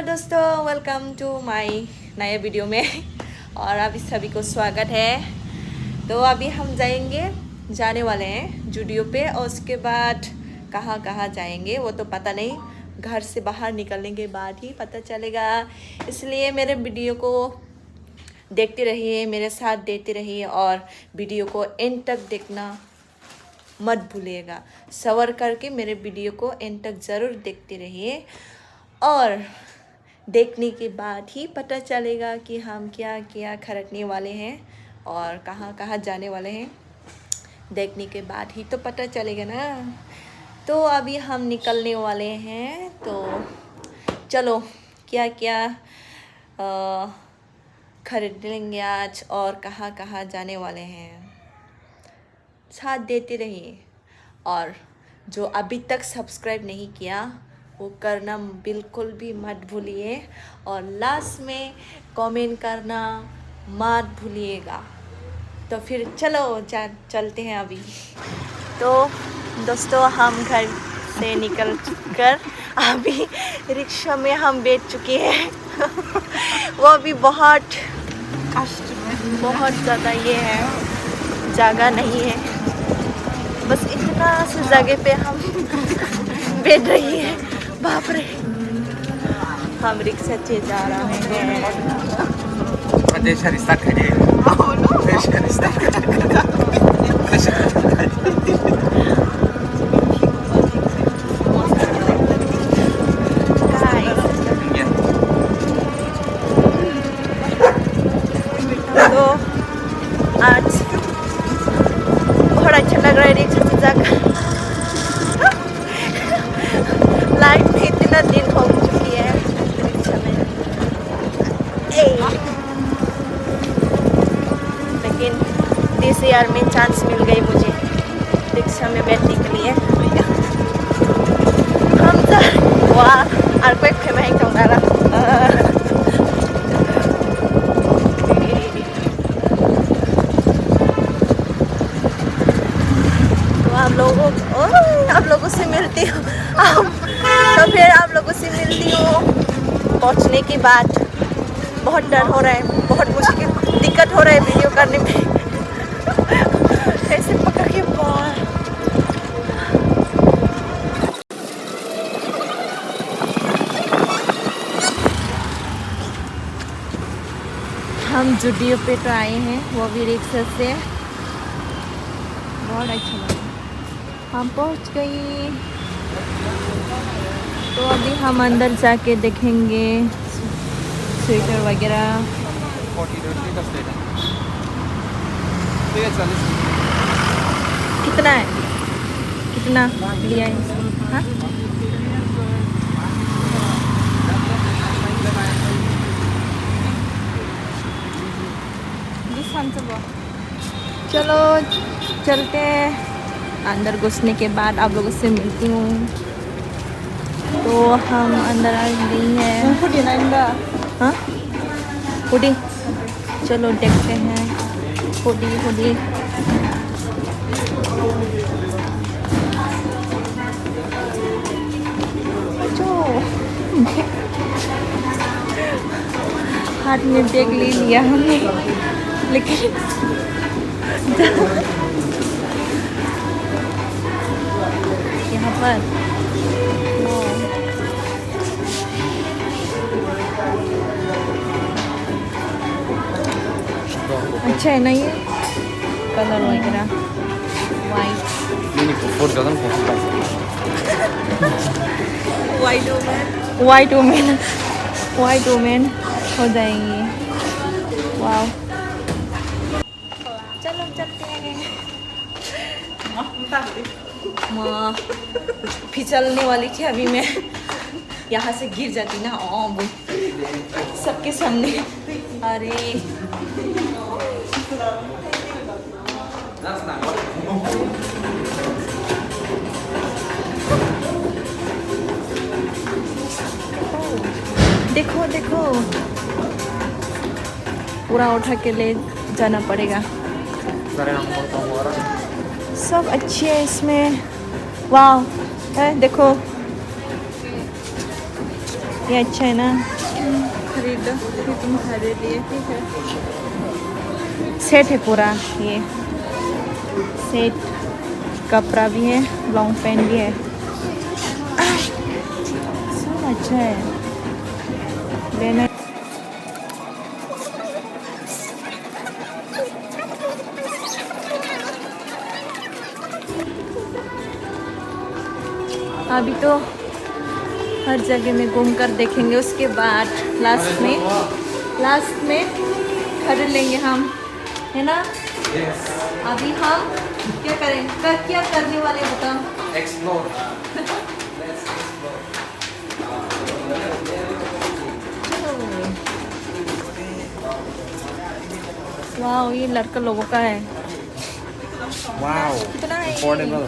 दोस्तों, welcome to my नया video में और अभी सभी को स्वागत है। तो अभी हम जाने वाले हैं जूडियो पे और उसके बाद कहाँ कहाँ जाएंगे वो तो पता नहीं, घर से बाहर निकलने के बाद ही पता चलेगा। इसलिए मेरे वीडियो को देखते रहिए, मेरे साथ देते रहिए और वीडियो को एंड तक देखना मत भूलिएगा। सब्र करके मेरे वीडियो को एंड तक ज़रूर देखते रहिए और देखने के बाद ही पता चलेगा कि हम क्या क्या खरीदने वाले हैं और कहाँ कहाँ जाने वाले हैं। देखने के बाद ही तो पता चलेगा ना। तो अभी हम निकलने वाले हैं, तो चलो क्या क्या खरीद लेंगे आज और कहाँ कहाँ जाने वाले हैं, साथ देते रहिए। और जो अभी तक सब्सक्राइब नहीं किया वो करना बिल्कुल भी मत भूलिए और लास्ट में कमेंट करना मत भूलिएगा। तो फिर चलो चलते हैं अभी। तो दोस्तों, हम घर से निकल कर अभी रिक्शा में हम बैठ चुके हैं वो भी बहुत ज़्यादा ये है, जगह नहीं है, बस इतना सी जगह पे हम बैठ रही है। बाप रे, हम रिक्शा से जा रहे हैं। तो आज बहुत अच्छा लग रहा है रिक्शा से जाकर। लाइफ में इतना दिन हो चुकी है रिक्शा में, लेकिन दिस ईयर में चांस मिल गई मुझे रिक्शा में बैठने के लिए। हम वाह कोई फेमस चौंका आप लोगों से मिलती हूँ तो फिर आप लोगों से मिलती हूँ पहुँचने के बाद। बहुत डर हो रहा है, बहुत मुश्किल दिक्कत हो रहा है वीडियो करने में ऐसे पकड़ के हम जूडियो पे तो आए हैं, वो भी रिक्शा से। बहुत अच्छा लगा, हम पहुंच गई। तो अभी हम अंदर जाके देखेंगे स्वेटर वगैरह। कितना है, कितना लिया है? हाँ, चलो चलते हैं। अंदर घुसने के बाद आप लोगों से मिलती हूँ। तो हम अंदर आ गई हैं। हाँ, हुडी, चलो देखते हैं। हुडी हाथ में बैग ले लिया हमने, लेकिन यहाँ पर अच्छा है ना ये कलर वगैरह, वाइट वुमेन हो जाएंगी। वाह, चलो चलते हैं। माँ फिसलने वाली थी, अभी मैं यहाँ से गिर जाती ना सबके सामने। अरे देखो देखो, पूरा उठा के ले जाना पड़ेगा। सब अच्छे है इसमें। वाह, देखो ये अच्छा है ना। खरीदो, फिर तुम खरीद लिए, ठीक है। सेट है पूरा, ये सेट, कपड़ा भी है, लॉन्ग पैंट भी है, सब अच्छा है लेना। अभी तो हर जगह में घूम कर देखेंगे, उसके बाद लास्ट में खरीद लेंगे हम, है ना? Yes. अभी हम क्या करें, क्या करने वाले बताओ? Explore. Let's explore. वाह, ये लड़का लोगों का है। Wow. कितना है? Affordable.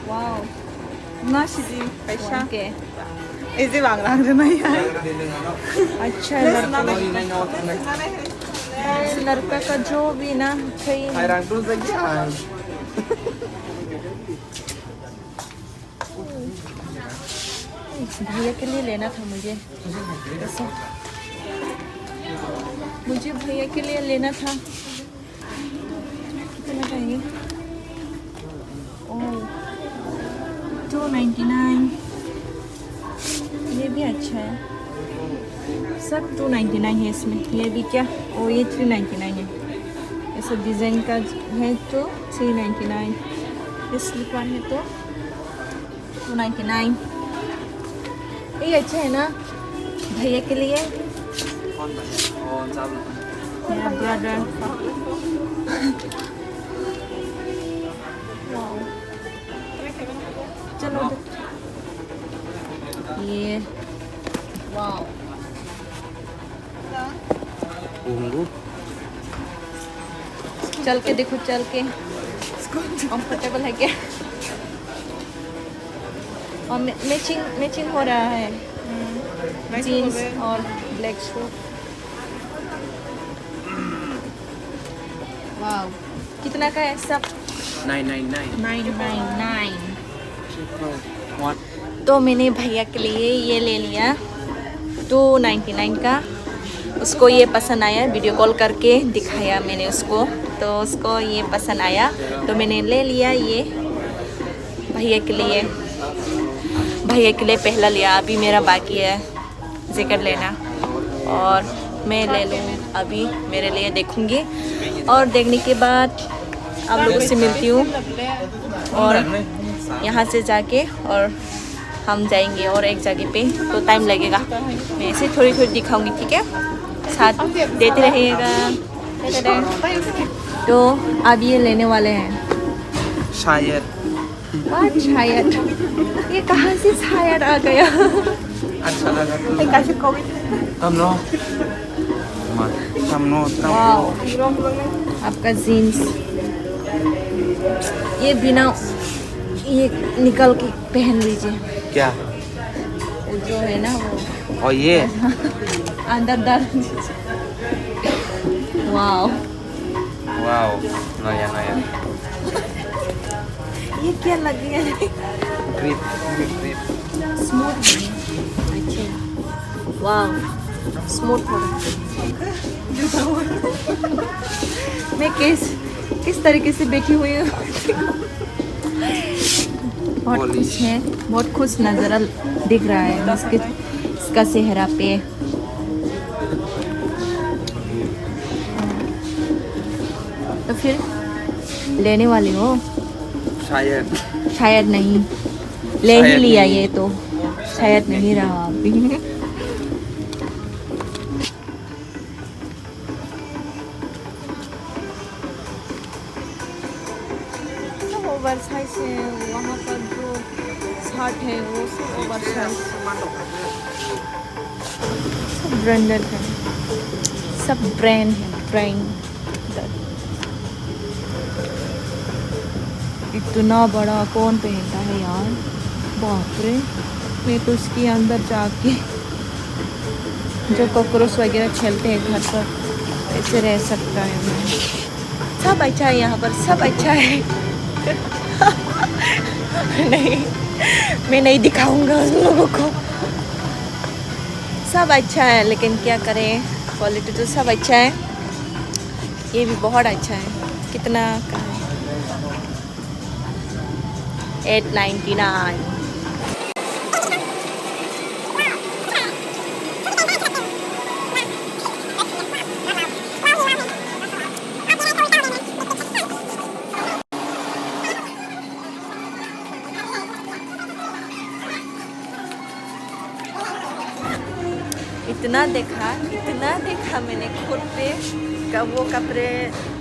वाह, Nashiji, Paisha. के Easy bang lang din na yan. अच्छा है लड़का इस लड़का का जो भी ना सही है। Hayran doon sa yan. भैया के लिए लेना था मुझे, ऐसा मुझे भैया के लिए लेना था। कितना चाहिए? ओह, 299। ये भी अच्छा है, सब 299 है इसमें। ये भी क्या, ओ ये 399 है। ऐसा डिज़ाइन का है तो 399, ये स्लीपर है तो 299। ये अच्छा है ना भैया के लिए, मेरा ब्रदर। चलो ये वाओ, चल के देखो, चल के कंफर्टेबल है क्या? और मैचिंग हो रहा है, जीन्स और ब्लैक शूट। वाओ, कितना का है सब? 999। तो मैंने भैया के लिए ये ले लिया 299 का। उसको ये पसंद आया, वीडियो कॉल करके दिखाया मैंने उसको, तो उसको ये पसंद आया तो मैंने ले लिया ये भैया के लिए। भैया के लिए पहला लिया, अभी मेरा बाकी है जैकेट लेना, और मैं ले लूँ अभी मेरे लिए, देखूँगी और देखने के बाद आप लोगों से मिलती हूँ। और यहाँ से जाके और हम जाएंगे और एक जगह पे, तो टाइम लगेगा। मैं ऐसे थोड़ी थोड़ी दिखाऊंगी, ठीक है? साथ देते रहिएगा। तो अब ये लेने वाले हैं शायद. शायद, ये कहाँ से शायद आ गया? अच्छा लगा तो. Kasi COVID. Tamno. वाओ, आपका जीन्स ये बिना ये निकल के पहन लीजिए। क्या? वो जो है ना वो और ये अंदर डाल दीजिए। वाओ, वाओ, नया ये क्या लग गया है? ग्रिप. स्मूथ, अच्छा, वाओ स्मूथ हो रहा है। मैं किस तरीके से बैठी हुई हूँ। बहुत खुश है, बहुत खुश नजर दिख रहा है इसका चेहरा पे। तो फिर लेने वाले हो? शायद नहीं, ले ही लिया ये तो, शायद नहीं रहा अभी। ओवर साइज है, वहाँ पर जो शर्ट है वो सब ओवर साइज, सब ब्रांडेड है, सब ब्रांड है, ब्रांड। इतना बड़ा कौन पहनता है यार, बाप रे। मैं तो उसके अंदर जाके जो कॉकरोच वगैरह खेलते हैं घर पर, ऐसे रह सकता है। मैं सब अच्छा है यहाँ पर, सब अच्छा है। नहीं, मैं नहीं दिखाऊंगा उन लोगों को, सब अच्छा है, लेकिन क्या करें, क्वालिटी तो सब अच्छा है। ये भी बहुत अच्छा है। कितना का है? 899। इतना देखा मैंने खुद पे। वो कपड़े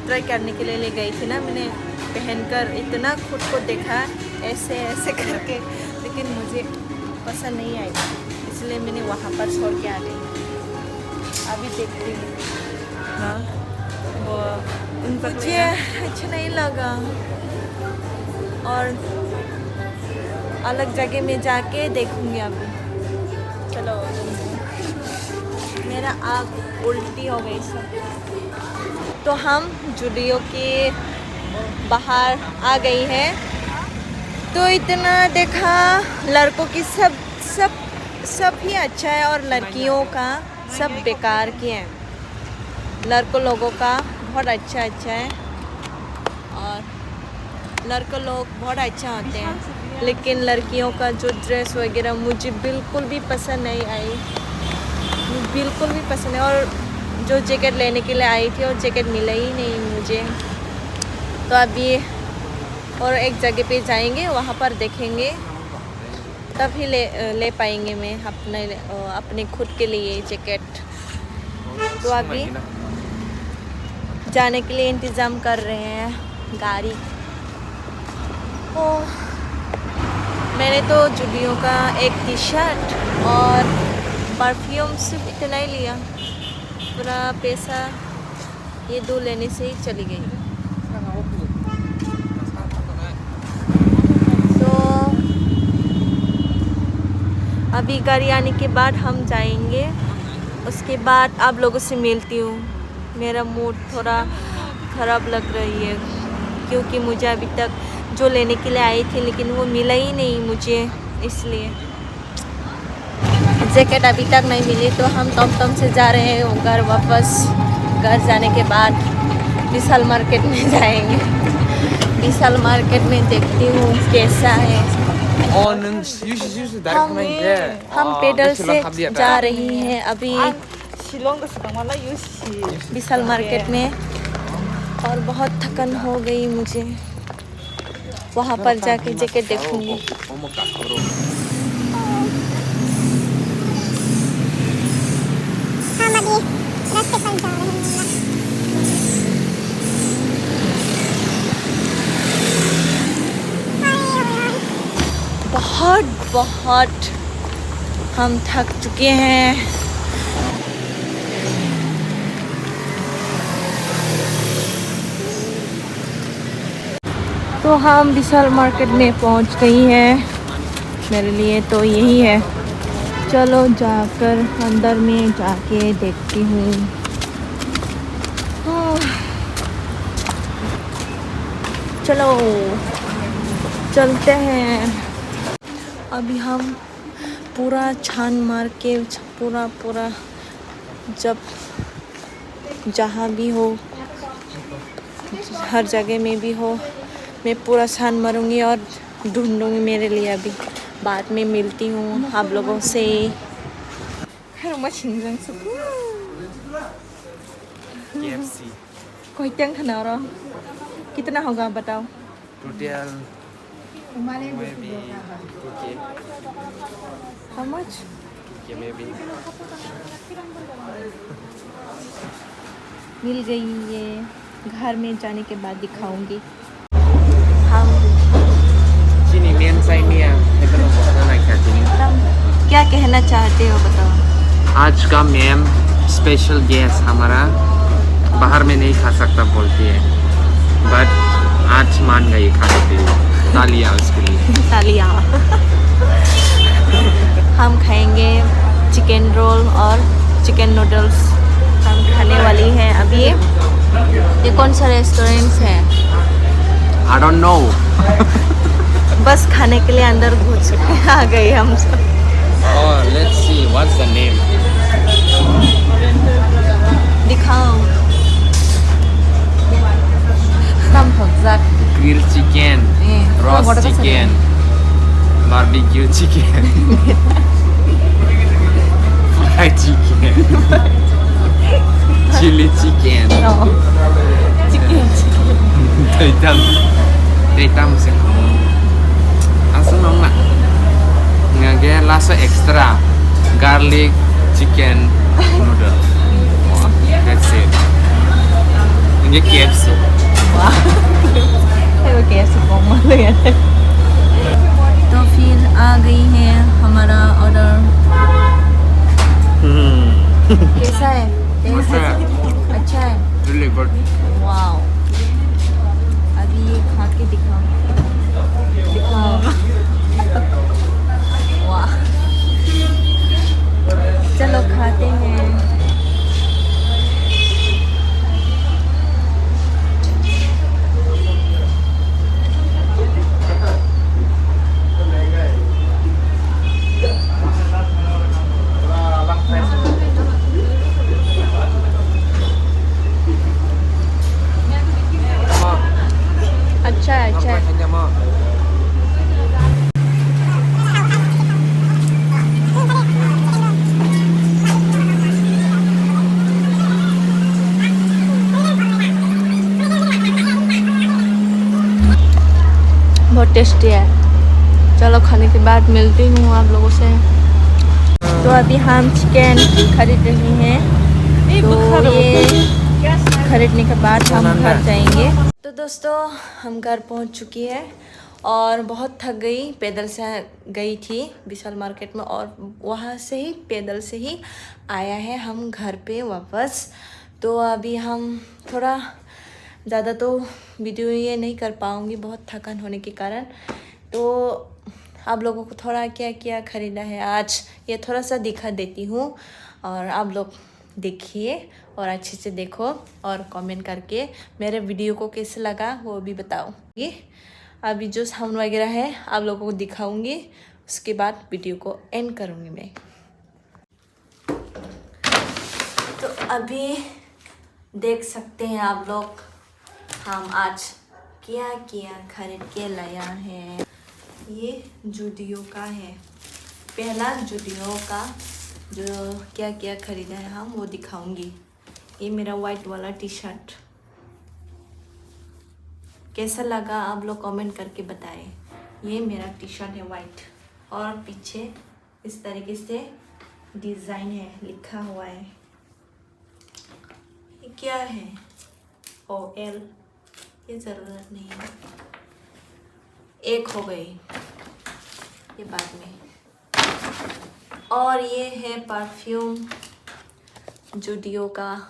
ट्राई करने के लिए ले गई थी ना, मैंने पहनकर इतना खुद को देखा ऐसे ऐसे करके, लेकिन मुझे पसंद नहीं आई, इसलिए मैंने वहाँ पर छोड़ के आ गई। अभी देखती हूँ। हाँ वो उन पर मुझे अच्छा नहीं लगा, और अलग जगह में जाके देखूँगी अभी। चलो, मेरा आँख उल्टी हो गई सब। तो हम जुडियो के बाहर आ गई हैं। तो इतना देखा, लड़कों की सब ही अच्छा है, और लड़कियों का सब बेकार की है। लड़कों लोगों का बहुत अच्छा है, और लड़के लोग बहुत अच्छा होते हैं, लेकिन लड़कियों का जो ड्रेस वगैरह मुझे बिल्कुल भी पसंद नहीं आई, बिल्कुल भी पसंद है। और जो जैकेट लेने के लिए आई थी, और जैकेट मिला ही नहीं मुझे। तो अभी और एक जगह पे जाएंगे, वहाँ पर देखेंगे, तभी ले पाएंगे मैं अपने खुद के लिए जैकेट। तो अभी जाने के लिए इंतज़ाम कर रहे हैं गाड़ी। ओह, मैंने तो जुडियो का एक टी शर्ट और परफ्यूम सिर्फ इतना ही लिया, पूरा पैसा ये 2 लेने से ही चली गई। तो अभी गाड़ी आने के बाद हम जाएंगे, उसके बाद आप लोगों से मिलती हूँ। मेरा मूड थोड़ा ख़राब लग रही है, क्योंकि मुझे अभी तक जो लेने के लिए आई थी, लेकिन वो मिला ही नहीं मुझे, इसलिए जैकेट अभी तक नहीं मिली। तो हम टॉम से जा रहे हैं घर वापस। घर जाने के बाद विशाल मार्केट में जाएंगे। विशाल मार्केट में देखती हूँ कैसा है। हम पैदल से जा रही हैं अभी विशाल मार्केट में, और बहुत थकन हो गई मुझे। वहाँ पर जाके जैकेट देखूंगी। रास्ते पर जा रहे हैं। बहुत हम थक चुके हैं। तो हम विशाल मार्केट में पहुंच गई हैं। मेरे लिए तो यही है। चलो जाकर अंदर में जाके देखती हूँ। चलो चलते हैं। अभी हम पूरा छान मार के पूरा जब जहाँ भी हो, हर जगह में भी हो, मैं पूरा छान मारूंगी और ढूंढूंगी मेरे लिए। अभी बाद में मिलती हूँ आप लोगों से। KFC कोई टंग खाना रहा, कितना होगा बताओ? total maybe 2K. How much? 2K maybe. मिल गई ये, घर में जाने के बाद दिखाऊंगी। हम Sini main saya ni ya, kita nak buat nak sini. क्या कहना चाहते हो बताओ? आज का मैम स्पेशल गेस्ट हमारा बाहर में नहीं खा सकता बोलती है, बट आज मान गई खाने के लिए। तालियां उसके लिए। तालियां। हम खाएंगे चिकन रोल और चिकन नूडल्स। हम खाने वाली हैं अभी। ये कौन सा रेस्टोरेंट है? I don't know. बस खाने के लिए अंदर घुस आ गए हम सब। Oh, let's see what's the name. दिखाओ Nam thật giặc Grill chicken, roast chicken, barbecue chicken, fried chicken, chili chicken. Tây tăm sẽ ăn sống nóng nè. Nghe cái lasso extra garlic chicken noodle. That's it. Ini KFC. तो फिर आ गई है हमारा order कैसा है अच्छा है Really good. Wow अभी ये खा के दिखाओ वाह चलो खाते हैं अच्छा है अच्छा है बहुत टेस्टी है चलो खाने के बाद मिलती हूँ आप लोगों से तो अभी हम चिकन खरीद रहे हैं तो ये खरीदने के बाद हम घर जाएंगे तो दोस्तों हम घर पहुँच चुकी है और बहुत थक गई पैदल से गई थी विशाल मार्केट में और वहाँ से ही पैदल से ही आया है हम घर पे वापस तो अभी हम थोड़ा ज़्यादा तो वीडियो ये नहीं कर पाऊँगी बहुत थकान होने के कारण तो आप लोगों को थोड़ा क्या क्या ख़रीदा है आज ये थोड़ा सा दिखा देती हूँ और आप लोग देखिए और अच्छे से देखो और कमेंट करके मेरे वीडियो को कैसे लगा वो भी बताओगे अभी जो साउंड वगैरह है आप लोगों को दिखाऊंगी उसके बाद वीडियो को एंड करूँगी मैं तो अभी देख सकते हैं आप लोग हम आज क्या क्या खरीद के लाया है ये जूडियो का है पहला जूडियो का जो क्या क्या खरीदा है हम वो दिखाऊंगी ये मेरा वाइट वाला टी शर्ट कैसा लगा आप लोग कमेंट करके बताएं ये मेरा टी शर्ट है वाइट और पीछे इस तरीके से डिज़ाइन है लिखा हुआ है ये क्या है OL ये ज़रूरत नहीं है एक हो गई ये बाद में और ये है परफ्यूम जूडियो का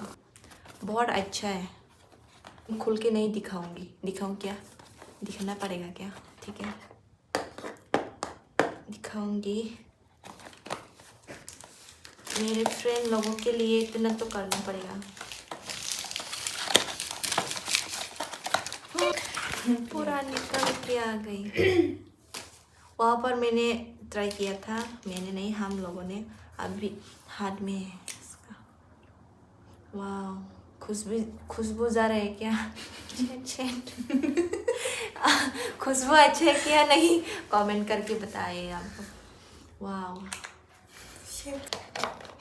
बहुत अच्छा है खुल के नहीं दिखाऊंगी दिखाऊं क्या दिखाना पड़ेगा क्या ठीक है दिखाऊंगी मेरे फ्रेंड लोगों के लिए इतना तो करना पड़ेगा पूरा निकल के आ गई वहाँ पर मैंने ट्राई किया था मैंने नहीं हम लोगों ने अभी हाथ में है इसका वाह खुशबू जा रहा है क्या खुशबू अच्छे है क्या नहीं कमेंट करके बताइए आपको वाह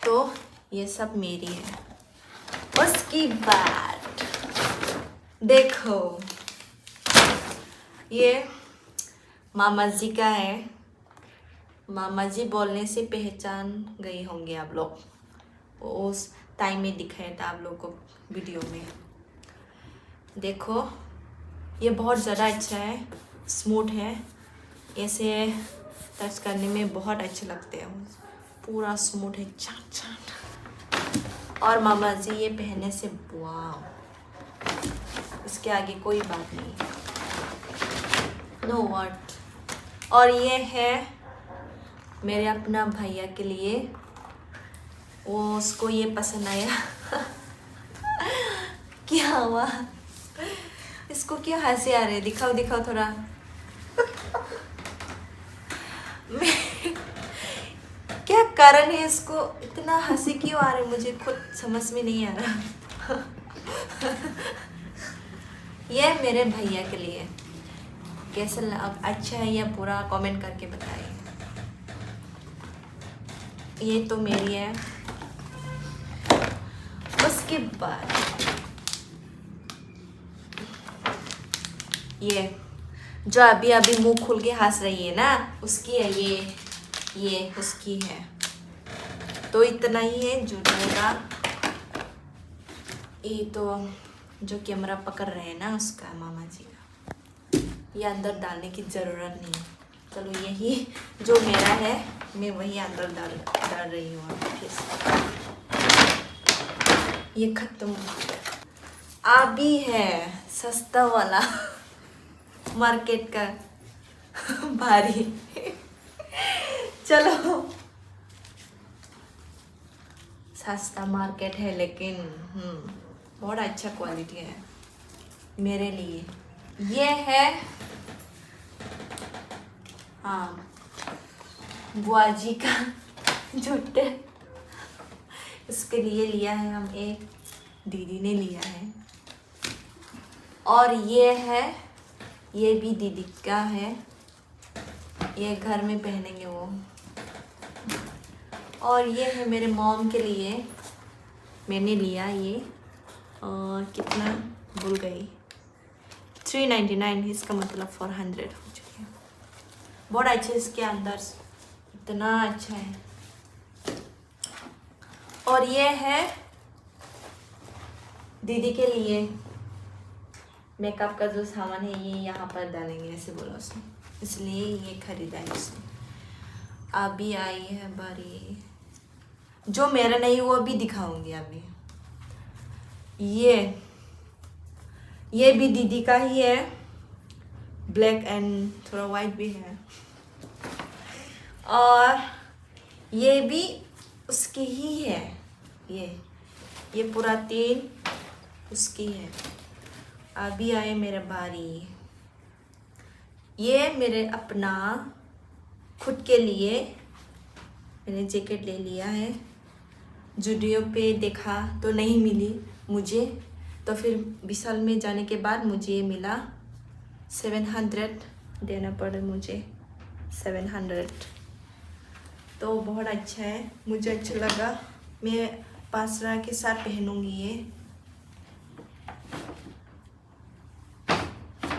तो ये सब मेरी है उसकी बात देखो ये मामा जी का है मामा जी बोलने से पहचान गए होंगे आप लोग उस टाइम में दिखाया था आप लोग को वीडियो में देखो ये बहुत ज़्यादा अच्छा है स्मूथ है ऐसे टच करने में बहुत अच्छे लगते हैं पूरा स्मूथ है चाट चाट और मामा जी ये पहनने से वाह इसके आगे कोई बात नहीं नो वर्ड और ये है मेरे अपना भैया के लिए वो उसको ये पसंद आया क्या हुआ इसको क्या हंसी आ रही है दिखाओ दिखाओ थोड़ा क्या कारण है इसको इतना हंसी क्यों आ रही है मुझे खुद समझ में नहीं आ रहा ये मेरे भैया के लिए कैसा अच्छा है या पूरा कमेंट करके बताइए। ये तो मेरी है। उसके बाद ये जो अभी अभी मुंह खुल के हंस रही है ना, उसकी है ये उसकी है। तो इतना ही है जूडो का। ये तो जो कैमरा पकड़ रहे हैं ना, उसका मामा जी का। ये अंदर डालने की ज़रूरत नहीं। चलो यही जो मेरा है मैं वही अंदर डाल रही हूँ। फिर ये खत्म। अभी है सस्ता वाला मार्केट का भारी। चलो सस्ता मार्केट है लेकिन बहुत अच्छा क्वालिटी है मेरे लिए। ये है बुआ जी का जूते। इसके लिए लिया है हम, एक दीदी ने लिया है। और ये भी दीदी का है, ये घर में पहनेंगे वो। और ये है मेरे मॉम के लिए, मैंने लिया ये। और कितना भूल गई, 399, इसका मतलब 400 हो चुकी है। बहुत अच्छा, इसके अंदर इतना अच्छा है। और ये है दीदी के लिए मेकअप का जो सामान है, ये यहाँ पर डालेंगे ऐसे बोला उसने, इसलिए ये खरीदा है उसने। अभी आई है बारी, जो मेरा नहीं वो भी दिखाऊंगी अभी। ये भी दीदी का ही है, ब्लैक एंड थोड़ा वाइट भी है। और ये भी उसकी ही है, ये पूरा 3 उसकी है। अभी आए मेरे बारी। ये मेरे अपना खुद के लिए मैंने जैकेट ले लिया है। जूडियो पे देखा तो नहीं मिली मुझे, तो फिर विशाल में जाने के बाद मुझे ये मिला। 700 देना पड़ा मुझे, 700। तो बहुत अच्छा है, मुझे अच्छा लगा। मैं पासरा के साथ पहनूंगी ये।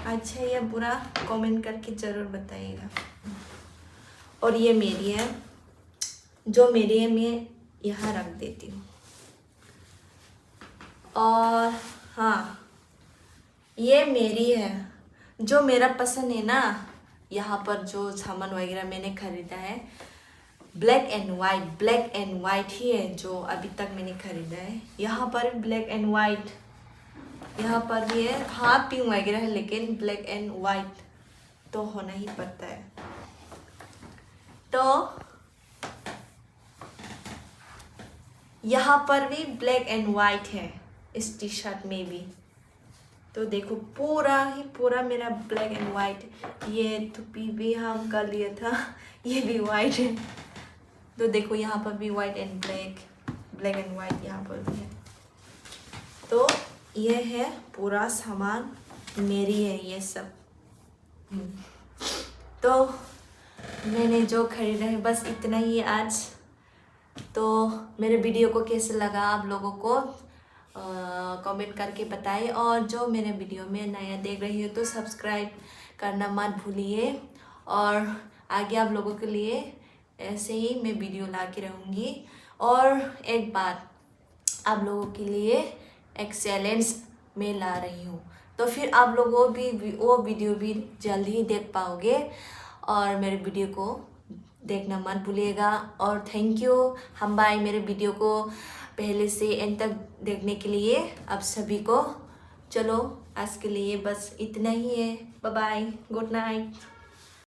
अच्छा या बुरा कमेंट करके ज़रूर बताइएगा। और ये मेरी है, जो मेरी है मैं यहाँ रख देती हूँ। और हाँ, ये मेरी है, जो मेरा पसंद है ना। यहाँ पर जो सामान वगैरह मैंने खरीदा है, ब्लैक एंड वाइट ही है जो अभी तक मैंने खरीदा है। यहाँ पर ब्लैक एंड वाइट, यहाँ पर भी है। हाँ, पिंक वगैरह है, लेकिन ब्लैक एंड वाइट तो होना ही पड़ता है। तो यहाँ पर भी ब्लैक एंड वाइट है, इस टी शर्ट में भी। तो देखो पूरा मेरा ब्लैक एंड वाइट। ये टोपी भी हम कर लिया था, ये भी वाइट है। तो देखो यहाँ पर भी white and black and white यहाँ पर भी है। तो ये है पूरा सामान मेरी है ये सब। तो मैंने जो खरीदा है बस इतना ही आज। तो मेरे वीडियो को कैसे लगा आप लोगों को कमेंट करके बताएं। और जो मेरे वीडियो में नया देख रही हो तो सब्सक्राइब करना मत भूलिए। और आगे आप लोगों के लिए ऐसे ही मैं वीडियो ला के रहूँगी। और एक बार आप लोगों के लिए एक्सेलेंस में ला रही हूँ, तो फिर आप लोगों भी वो वीडियो भी जल्द ही देख पाओगे। और मेरे वीडियो को देखना मत भूलिएगा। और थैंक यू हम भाई मेरे वीडियो को पहले से एंड तक देखने के लिए आप सभी को। चलो आज के लिए बस इतना ही है। Bye bye, good night.